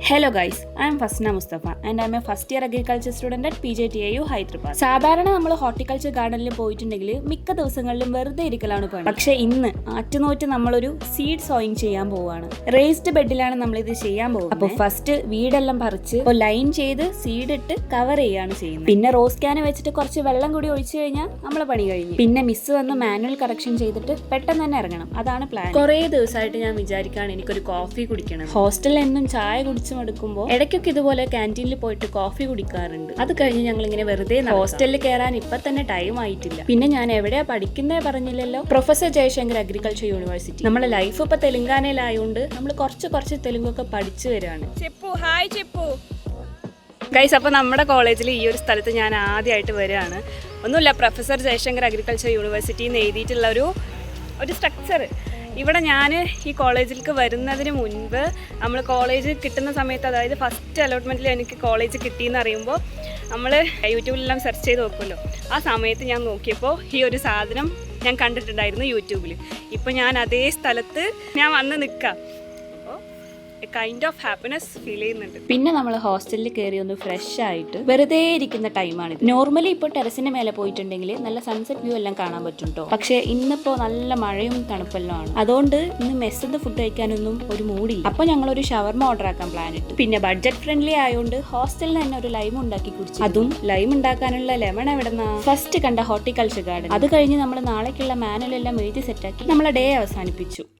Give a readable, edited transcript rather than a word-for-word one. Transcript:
Hello guys, I am Fasna Mustafa and I am a first year agriculture student at PJTAU Hyderabad. സാധാരണ നമ്മൾ horticulture ഗാർഡനിൽ പോയിട്ടുണ്ടെങ്കിൽ മിക്ക ദിവസങ്ങളിലും വെറുതെ ഇരിക്കലാണ് പണി. പക്ഷേ ഇന്ന് ആറ്റുനോറ്റ് നമ്മളൊരു സീഡ് സോയിങ് ചെയ്യാൻ പോവുകയാണ്. റേസ്ഡ് ബെഡിലാണ് നമ്മൾ ഇത് ചെയ്യാൻ പോകുന്നത്. അപ്പോൾ ഫസ്റ്റ് വീടെല്ലാം പറിച്ച് ലൈൻ ചെയ്ത് സീഡ് ഇട്ട് കവർ ചെയ്യാണ് ചെയ്യുന്നത്. പിന്നെ റോസ് ക്യാൻ വെച്ചിട്ട് കുറച്ച് വെള്ളം കൂടി ഒഴിച്ചു കഴിഞ്ഞാൽ നമ്മളെ പണി കഴിഞ്ഞു. പിന്നെ മിസ് വന്ന് മാനുവൽ കറക്ഷൻ ചെയ്തിട്ട് പെട്ടെന്ന് തന്നെ ഇറങ്ങണം. അതാണ് പ്ലാൻ. കുറേ ദിവസമായിട്ട് ഞാൻ വിചാരിക്കുകയാണ് എനിക്കൊരു കോഫി കുടിക്കണം. ഹോസ്റ്റലിൽ എന്നും ചായ കുടിച്ച് എടുക്കുമ്പോൾ ഇടയ്ക്കൊക്കെ ഇതുപോലെ ക്യാൻറ്റീനിൽ പോയിട്ട് കോഫി കുടിക്കാറുണ്ട്. അത് കഴിഞ്ഞ് ഞങ്ങൾ ഇങ്ങനെ വെറുതെ ഹോസ്റ്റലിൽ കയറാൻ ഇപ്പൊ തന്നെ ടൈം ആയിട്ടില്ല. പിന്നെ ഞാൻ എവിടെയാ പഠിക്കുന്നേ പറഞ്ഞില്ലല്ലോ, പ്രൊഫസർ ജയശങ്കർ അഗ്രികൾച്ചർ യൂണിവേഴ്സിറ്റി. നമ്മളെ ലൈഫ് ഇപ്പൊ തെലുങ്കാനയിലായോണ്ട് നമ്മൾ കുറച്ച് തെലുങ്കൊക്കെ പഠിച്ചു വരാണ്. ഗൈസ്, അപ്പോൾ നമ്മുടെ കോളേജിൽ ഈ ഒരു സ്ഥലത്ത് ഞാൻ ആദ്യമായിട്ട് വരികയാണ്. ഒന്നുമില്ല, പ്രൊഫസർ ജയശങ്കർ അഗ്രികൾച്ചർ യൂണിവേഴ്സിറ്റി എന്ന് എഴുതിയിട്ടുള്ള ഒരു സ്ട്രക്ചർ. ഇവിടെ ഞാൻ ഈ കോളേജിലേക്ക് വരുന്നതിന് മുൻപ് നമ്മൾ കോളേജ് കിട്ടുന്ന സമയത്ത്, അതായത് ഫസ്റ്റ് അലോട്ട്മെൻറ്റിൽ എനിക്ക് കോളേജ് കിട്ടിയെന്ന് അറിയുമ്പോൾ നമ്മൾ യൂട്യൂബിലെല്ലാം സെർച്ച് ചെയ്ത് നോക്കുമല്ലോ. ആ സമയത്ത് ഞാൻ നോക്കിയപ്പോൾ ഈ ഒരു സാധനം ഞാൻ കണ്ടിട്ടുണ്ടായിരുന്നു യൂട്യൂബിൽ. ഇപ്പോൾ ഞാൻ അതേ സ്ഥലത്ത് ഞാൻ വന്ന് നിൽക്കാം. കൈൻഡ് ഓഫ് ഹാപ്പിനെസ് ഫീൽ ചെയ്യുന്നുണ്ട്. പിന്നെ നമ്മൾ ഹോസ്റ്റലിൽ കയറി ഒന്ന് ഫ്രഷ് ആയിട്ട് വെറുതെ ഇരിക്കുന്ന ടൈമാണിത്. നോർമലി ഇപ്പോൾ ടെറസിന്റെ മേലെ പോയിട്ടുണ്ടെങ്കിൽ നല്ല സൺസെറ്റ് വ്യൂ എല്ലാം കാണാൻ പറ്റും കേട്ടോ. പക്ഷേ ഇന്നിപ്പോൾ നല്ല മഴയും തണുപ്പെല്ലാം ആണ്. അതുകൊണ്ട് ഇന്ന് മെസ്സിന്ന് ഫുഡ് കഴിക്കാനൊന്നും ഒരു മൂടില്ല. അപ്പോൾ ഞങ്ങളൊരു ഷവർമ ഓർഡർ ആക്കാൻ പ്ലാൻ ഇട്ടു. പിന്നെ ബഡ്ജറ്റ് ഫ്രണ്ട്ലി ആയതുകൊണ്ട് ഹോസ്റ്റലിൽ തന്നെ ഒരു ലൈം ഉണ്ടാക്കി കുടിച്ചു. അതും ലൈം ഉണ്ടാക്കാനുള്ള ലെമൺ എവിടെന്നാ ഫസ്റ്റ് കണ്ട ഹോർട്ടിക്കൾച്ചർ ഗാർഡൻ. അത് കഴിഞ്ഞ് നമ്മൾ നാളേക്കുള്ള മാനുവൽ എല്ലാം എഴുതി സെറ്റാക്കി നമ്മളെ ഡേ അവസാനിപ്പിച്ചു.